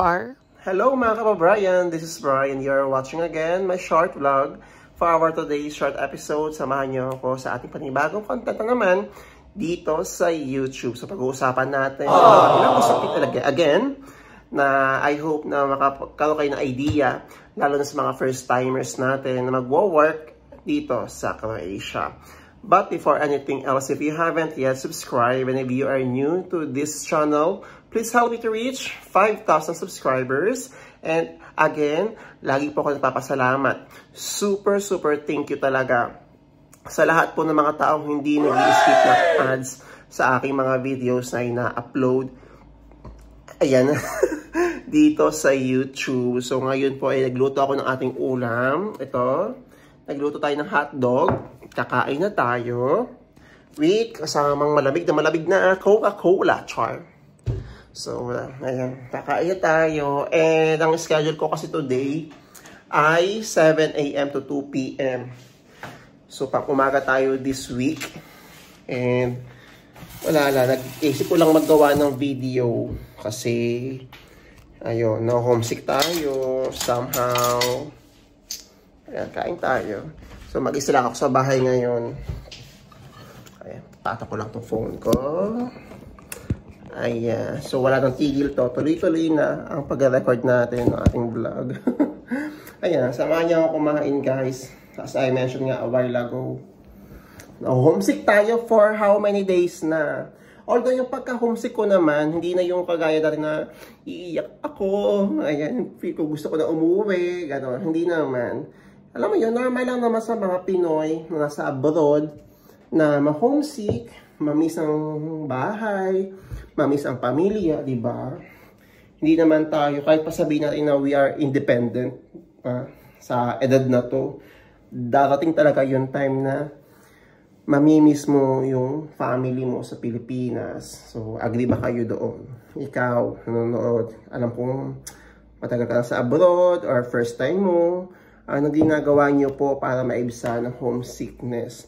Char. Hello mga kapabrian, this is Brian. You're watching again my short vlog for our today's short episode. Samahan niyo ako sa ating panibagong content na naman dito sa YouTube. So pag-uusapan natin ilang usapin talaga again na I hope na makakaroon kayo ng idea, lalo na sa mga first timers natin na magwo-work dito sa Croatia. But before anything else, if you haven't yet subscribed and if you are new to this channel, please help me to reach 5,000 subscribers. And again, lagi po ako nagpapasalamat. Super thank you talaga sa lahat po ng mga taong hindi nag-i-skip na ads sa aking mga videos na ina-upload. Ayan, dito sa YouTube. So ngayon po ay nagluto ako ng ating ulam. Ito, nagluto tayo ng hotdog. Kakain na tayo with kasamang malamig na Coca-Cola, char. So, ayan, kakain na tayo. And ang schedule ko kasi today ay 7 AM to 2 PM. So, pang umaga tayo this week. And, nag-isip ko lang maggawa ng video. Kasi, ayun, homesick tayo somehow. Ayan, kain tayo. So, mag-isa lang ako sa bahay ngayon. Ayan, tato ko lang itong phone ko. Ayan, so wala nang tigil to. Tuloy-tuloy na ang pag-record natin ng ating vlog. Ayan, samahan niyo ako kumain guys. As I mentioned nga a while ago. Homesick tayo for how many days na. Although yung pagka-homesick ko naman, hindi na yung kagaya dati na iiyak ako. Ayan, feel ko gusto ko na umuwi. Gano'n, hindi naman. Alam mo yun, normal lang naman sa mga Pinoy na nasa abroad na ma-homesick, mamiss ang bahay, mamiss ang pamilya, di ba? Hindi naman tayo, kahit pa sabihin natin na we are independent sa edad na to, darating talaga yung time na mamimiss mo yung family mo sa Pilipinas. So, agree ba kayo doon? Ikaw, nanonood, alam kong matagal ka na sa abroad or first time mo, ano ginagawa nyo po para maibsa ng homesickness?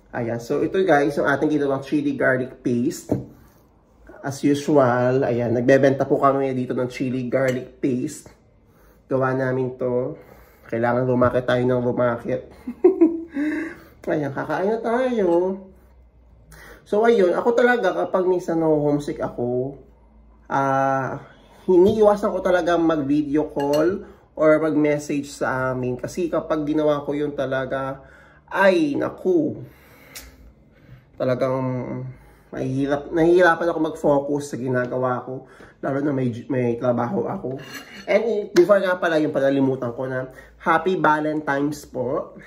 Ayan, so ito guys, yung ating ginawang chili garlic paste. As usual, ayan, nagbebenta po kami dito ng chili garlic paste. Gawa namin to. Kailangan lumakit tayo ng lumakit. Ayan, kakain na tayo. So ayun, ako talaga kapag minsan homesick ako, hiniiwasan ko talaga mag-video call or mag-message sa amin. Kasi kapag ginawa ko yun talaga, ay, naku. Talagang nahihirapan ako mag-focus sa ginagawa ko. Lalo na may trabaho ako. And before nga pala yung palalimutan ko na, Happy Valentine's po.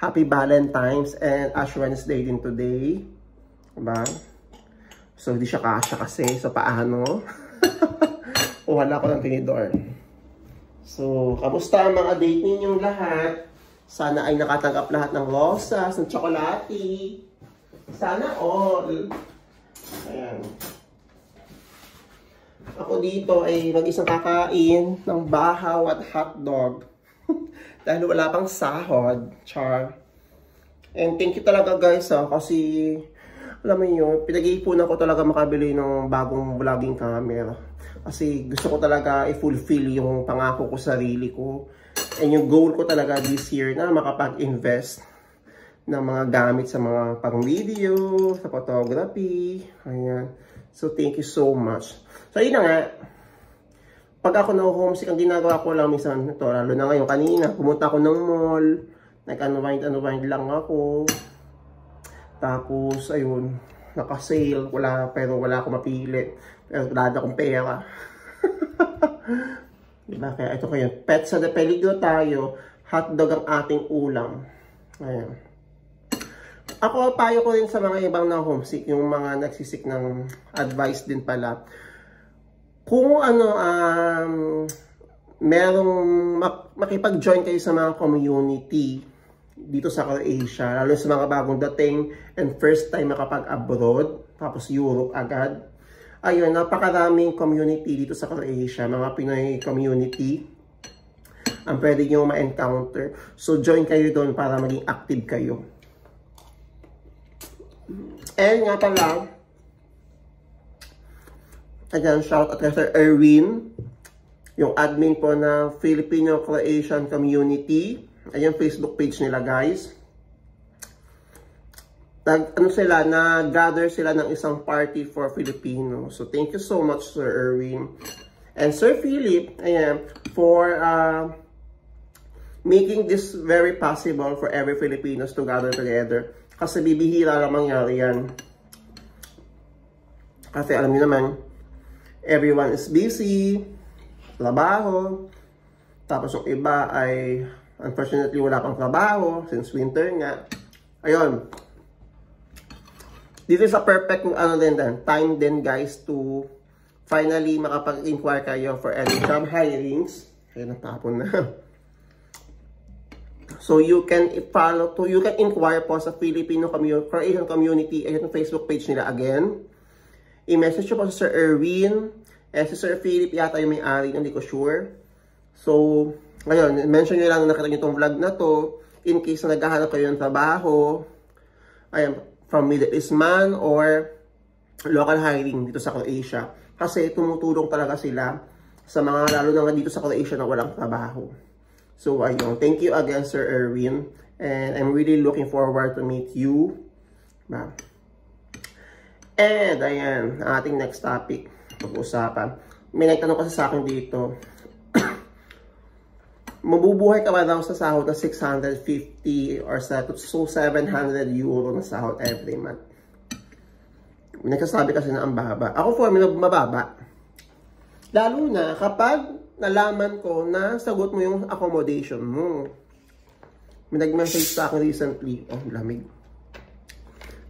Happy Valentine's and Ash Wednesday din today. Diba? So, di siya kasya kasi. So, paano? Wala ko ng tinidor. So, kamusta ang mga date ninyong lahat? Sana ay nakatanggap lahat ng rosas, ng tsokolate. Sana all. Ayan. Ako dito ay mag-isang kakain ng bahaw at hotdog. Dahil wala pang sahod. Char. And thank you talaga guys kasi alam mo yun, pinag-iipunan ko talaga makabili ng bagong vlogging camera. Kasi gusto ko talaga i-fulfill yung pangako ko sa sarili ko. And yung goal ko talaga this year na makapag-invest ng mga gamit sa mga pang-video, sa photography. Ayan. So, thank you so much. So, yun na nga. Pag ako na-homesick, ang ginagawa ko lang minsan, ito, lalo na ngayon, kanina, pumunta ako ng mall, nag-unwind lang ako. Tapos, ayun, naka-sale, pero wala akong mapili. Pero wala akong pera. Diba? Kaya ito kayo, Petsa de Peligro tayo, hotdog ang ating ulam. Ayan. Ako, payo ko rin sa mga ibang na homesick, yung mga nagsisik ng advice din pala. Kung merong makipag-join kayo sa mga community dito sa Croatia, lalo sa mga bagong dating and first time makapag-abroad, tapos Europe agad. Ayun, napakaraming community dito sa Croatia, mga Pinoy community ang pwede nyo ma-encounter. So, join kayo doon para maging active kayo. And nga pala, Ayan, shout out kay Sir Erwin, yung admin po ng Filipino-Croatian Community. Ayan, Facebook page nila, guys. Nag-gather sila ng isang party for Filipino. So, thank you so much, Sir Erwin. And Sir Philip, ayan, for making this very possible for every Filipinos to gather together. Kasi bibihira lang mangyari yan. Kasi alam niyo naman, everyone is busy, trabaho, tapos yung iba ay unfortunately wala pang trabaho since winter nga. Ayun. This is a perfect time din, guys, to finally makapag-inquire kayo for any job hirings. Ayun, natapon na. So you can inquire po sa Filipino Croatian Community. Ayun ang Facebook page nila again. I-message nyo po sa Sir Erwin. Si Sir Philip yata yung may-ari, hindi ko sure. So, ngayon, mention nyo lang na nakita nyo itong vlog na to in case na naghahanap kayo ng trabaho. Ayan, from Middle East man or local hiring dito sa Croatia. Kasi tumutulong talaga sila sa mga lalo na dito sa Croatia na walang trabaho. So, ayun. Thank you again, Sir Erwin. And I'm really looking forward to meet you. And, ayan, ang ating next topic. Pag-usapan. May nagtanong kasi sa akin dito. Mabubuhay ka ba daw sa sahod na 650 or so 700 euro na sahod every month? Nagsasabi kasi na ang baba. Ako for me, mababa. Lalo na kapag nalaman ko na sagot mo yung accommodation mo. May nag-message sa akin recently. Oh, lamig.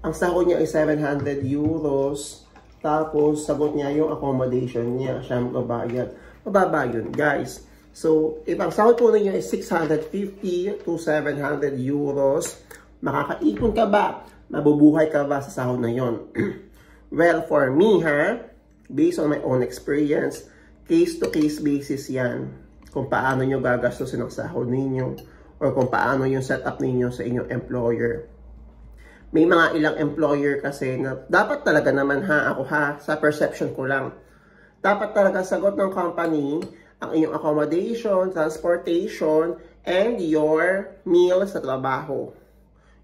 Ang sahod niya ay 700 euros. Tapos, sagot niya yung accommodation niya. Siya magbabayad. Mababa yun, guys. So, if ang sahod po niya ay 650 to 700 euros, makakaipon ka ba? Mabubuhay ka ba sa sahod na yon? Well, for me, based on my own experience, case-to-case basis yan. Kung paano nyo gagastusin ang sahod ninyo or kung paano yung setup ninyo sa inyong employer. May mga ilang employer kasi na dapat talaga naman sa perception ko lang. Dapat talaga sagot ng company ang inyong accommodation, transportation, and your meals sa trabaho.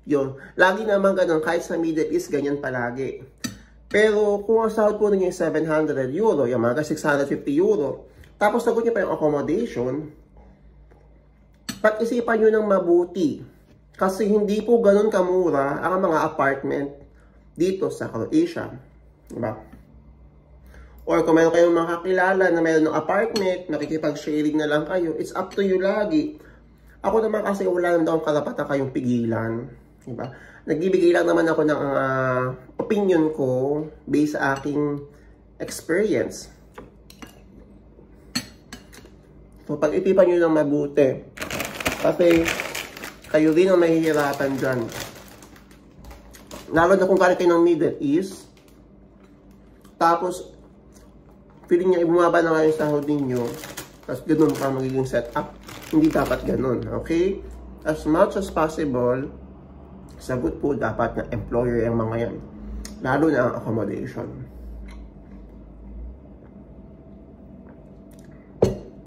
Yun. Lagi naman ganun, kahit sa Middle East, ganyan palagi. Pero kung ang sahod po ninyo yung 700 euro, yung mga 650 euro, tapos sagot nyo pa yung accommodation, pag-isipan nyo ng mabuti. Kasi hindi po ganun kamura ang mga apartment dito sa Croatia. Diba? Or kung meron kayong mga kakilala na meron ng apartment, nakikipag-sharing na lang kayo, it's up to you lagi. Ako naman kasi wala naman akong karapatan kayong pigilan. Diba? Nagbibigay lang naman ako ng opinion ko based sa aking experience. So, pag-itipan nyo ng mabuti. Kasi, kayo rin ang mahihirapan dyan. Lalo na kung galing kayo ng Middle East, tapos, feeling niya bumaba na nga yung sahod ninyo, tapos ganun pa magiging setup. Hindi dapat ganun, okay? As much as possible, sagot po dapat na employer yung mga yan. Lalo na ang accommodation.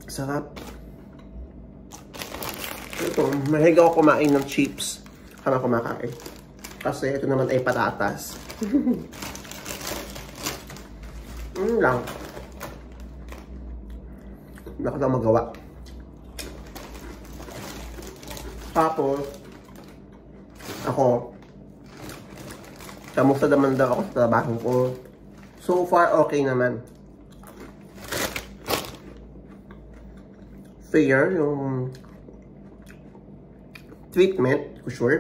Sarap. Ito, mahilig ako kumain ng chips habang kumakain. Kasi ito naman ay patatas. Lang. Hindi ko na magawa. Tapos, ako, kamusta naman daw ako sa trabaho ko. So far, okay naman. Fair yung treatment, for sure.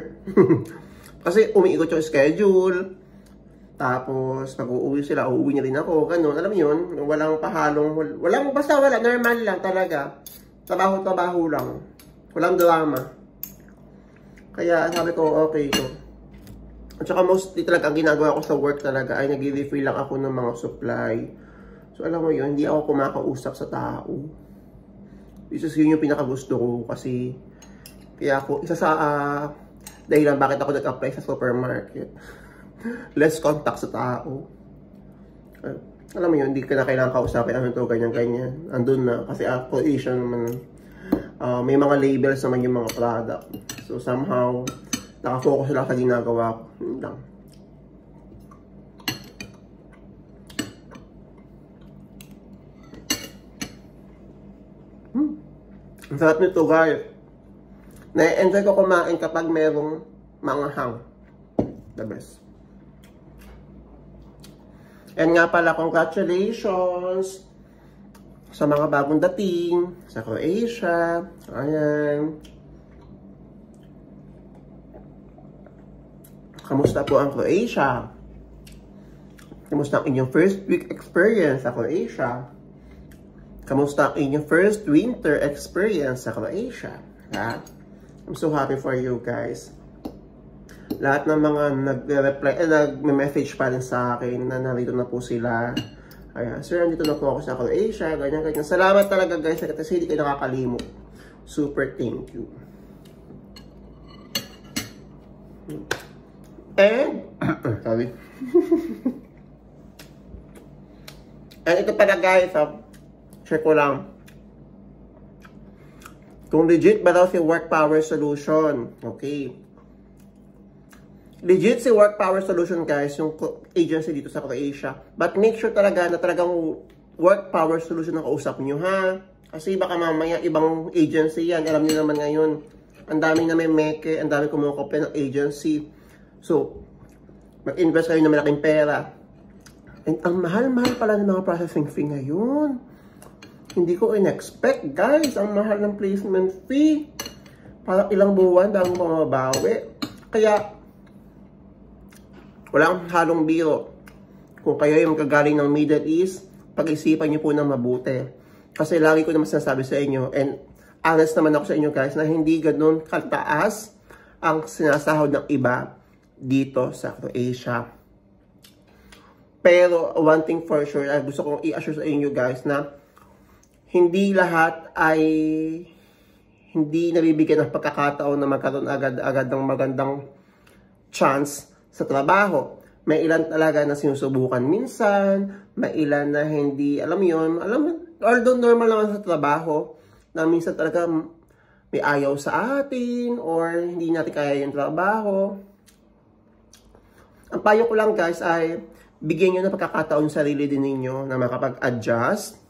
Kasi umiikot yung schedule. Tapos, pag uuwi sila, uuwi niya rin ako. Ganun, alam mo yun, walang pahalong, basta wala, normal lang talaga. Trabaho-trabaho lang. Walang drama. Kaya sabi ko, okay ito. At saka mostly talaga, ang ginagawa ko sa work talaga ay nag-refill lang ako ng mga supply. So alam mo yun, hindi ako kumakausap sa tao. Which is yun yung pinakagusto ko kasi kaya ako, isa sa dahilan bakit ako nag-apply sa supermarket. Less contact sa tao. alam mo yun, hindi ka na kailangan kausapin, ano to, ganyan-ganyan. Andun na, kasi Croatia naman, may mga labels naman yung mga product. So somehow, nakafocus lang sa ginagawa ko. Yun lang. Ang sarap nito, guys. Na-enjoy ko kumain kapag merong manghang. The best. And nga pala, congratulations sa mga bagong dating sa Croatia. Ayan. Kamusta po ang Croatia? Kamusta ang inyong first week experience sa Croatia? Kamusta ang inyong first winter experience sa Croatia? Ha? I'm so happy for you guys. Lahat ng mga nag-reply, nag-message pa rin sa akin na narito na po sila. Ayan, sir, nandito na po ako sa Croatia, ganyan-ganyan. Salamat talaga guys, kasi hindi kayo nakakalimot. Super thank you. And, sorry. And ito pala guys, check ko lang. Kung legit ba daw si Work Power Solution. Okay. Legit si Work Power Solution guys, yung agency dito sa Croatia. But make sure talaga na talagang Work Power Solution ang kausap nyo, ha? Kasi baka mamaya ibang agency yan. Alam nyo naman ngayon, ang dami na may meke, ang dami kumukopya ng agency. So, mag-invest kayo ng malaking pera. And ang mahal-mahal pala ng mga processing fee ngayon. Hindi ko in-expect guys, ang mahal ng placement fee. Parang ilang buwan bago mamabawi. Kaya, walang halong biro. Kung kayo yung kagaling ng Middle East, pag-isipan nyo po ng mabuti. Kasi lagi ko naman sinasabi sa inyo, and honest naman ako sa inyo guys, na hindi ganun kataas ang sinasahod ng iba dito sa Croatia. Pero one thing for sure, gusto kong i-assure sa inyo guys na hindi lahat ay hindi nabibigyan ng pagkakataon na magkaroon agad-agad ng magandang chance sa trabaho. May ilan talaga na sinusubukan minsan, may ilan na hindi, alam yun, although normal naman sa trabaho, na minsan talaga may ayaw sa atin, or hindi natin kaya yung trabaho. Ang payo ko lang guys ay, bigyan nyo ng pagkakataon sa sarili din ninyo na makapag-adjust.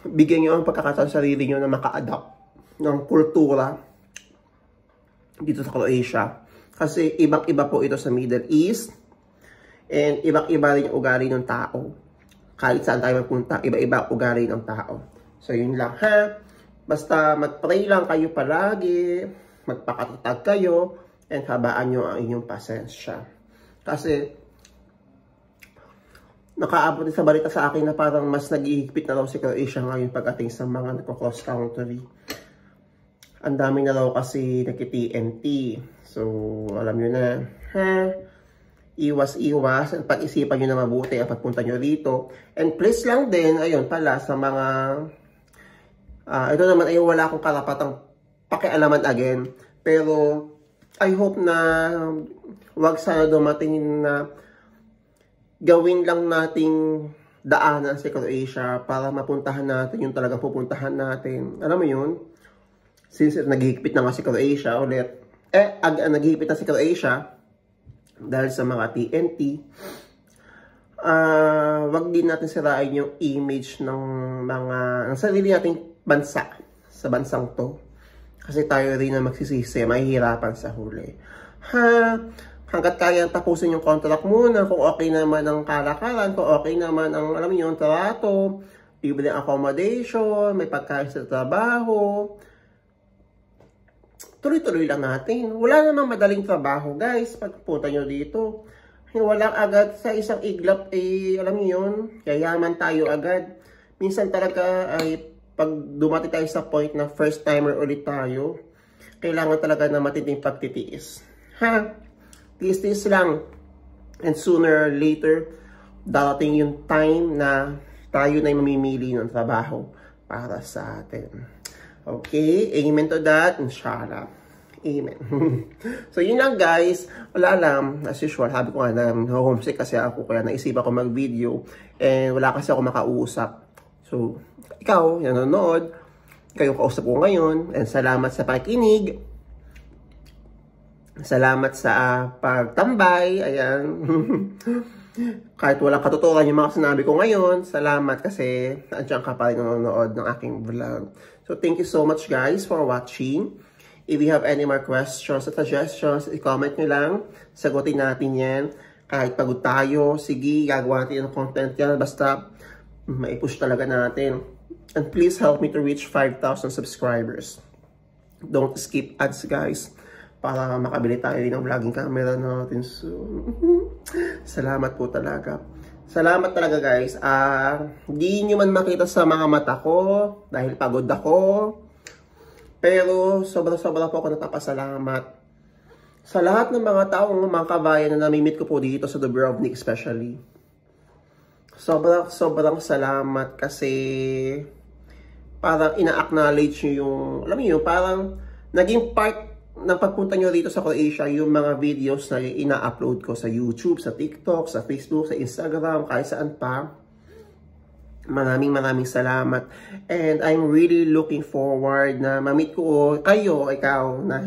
Bigyan nyo ang pagkakataon sa sarili nyo na maka-adapt ng kultura dito sa Croatia. Kasi ibang-iba po ito sa Middle East. And ibang-iba rin yung ugali ng tao. Kahit saan tayo magpunta, iba-iba ugali ng tao. So yun lang ha. Basta mag-pray lang kayo palagi. Magpakatatag kayo. And habaan nyo ang inyong pasensya. Kasi nakaabot din sa balita sa akin na parang mas nag-ihigpit na raw si Croatia ngayon pagdating sa mga nagko-cross country. Ang dami na raw kasi nag-TNT. So, alam nyo na, ha? Iwas-iwas. Pag-isipan nyo na mabuti ang pagpunta nyo dito. And please lang din, ayun pala, sa mga, ito naman ay wala akong karapatang pakialaman again. Pero, I hope na wag sana dumating na gawin lang nating daanan sa Croatia para mapuntahan natin yung talagang pupuntahan natin. Alam mo yun? Since naghihigpit na nga si Croatia ulit, naghihigpit na si Croatia dahil sa mga TNT, wag din natin sirain yung image ng ng sarili nating bansa sa bansang to. Kasi tayo rin na magsisisi, mahihirapan sa huli. Hanggat kaya tapusin yung contract muna, kung okay naman ang kalakaran, kung okay naman ang, alam niyo, yung trato, libre accommodation, may pagkain sa trabaho, tuloy-tuloy lang natin. Wala namang madaling trabaho, guys, pagpunta nyo dito. Walang agad sa isang iglap, alam niyo yun, yayaman tayo agad. Minsan talaga ay, pag dumating tayo sa point na first timer ulit tayo, kailangan talaga na matinding pagtitiis. Tiis-tiis lang. And sooner or later, darating yung time na tayo na yung mamimili ng trabaho para sa atin. Okay? Amen to that. Inshallah. Amen. So, yun lang guys. Wala lang. As usual, sabi ko nga na homesick kasi ako. Kaya naisipan ko mag-video. And wala kasi ako makausap. So, ikaw, yung nanonood. Kayong kausap ko ngayon. And salamat sa pakikinig. Salamat sa pagtambay. Ayan. Kahit walang katotohanan yung mga sinabi ko ngayon. Salamat kasi nandiyan ka pa rin nanonood ng aking vlog. So, thank you so much guys for watching. If you have any more questions or suggestions, i-comment nyo lang. Sagutin natin yan. Kahit pagod tayo, sige, gagawa natin ng content yan. Basta, maipush talaga natin. And please help me to reach 5,000 subscribers. Don't skip ads, guys. Para makabili tayo ng vlogging camera natin soon. Salamat po talaga. Salamat talaga, guys. Di nyo man makita sa mga mata ko dahil pagod ako. Pero sobra-sobra po ako napapasalamat sa lahat ng mga taong mga kabayan na namimit ko po dito sa Dubrovnik especially. Sobrang salamat kasi parang ina-acknowledge nyo yung, alam niyo, parang naging part ng pagpunta nyo dito sa Croatia yung mga videos na ina-upload ko sa YouTube, sa TikTok, sa Facebook, sa Instagram, kahit saan pa. Maraming salamat. And I'm really looking forward na ma-meet ko kayo, ikaw, na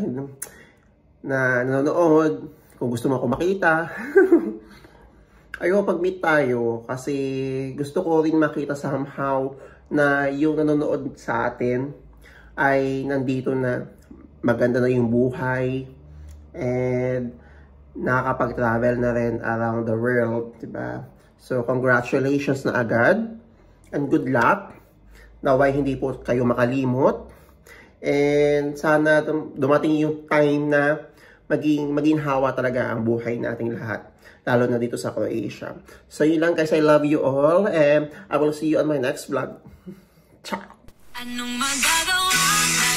nanonood. Kung gusto mo ako makita. Ayaw pag-meet tayo kasi gusto ko rin makita somehow na yung nanonood sa atin ay nandito na, maganda na yung buhay and nakakapag-travel na rin around the world, diba? So, congratulations na agad. And good luck. Naway hindi po kayo makalimot. And sana dumating yung time na maging hawa talaga ang buhay nating lahat. Lalo na dito sa Croatia. So yun lang guys. I love you all. And I will see you on my next vlog. Ciao! Anong magagawa?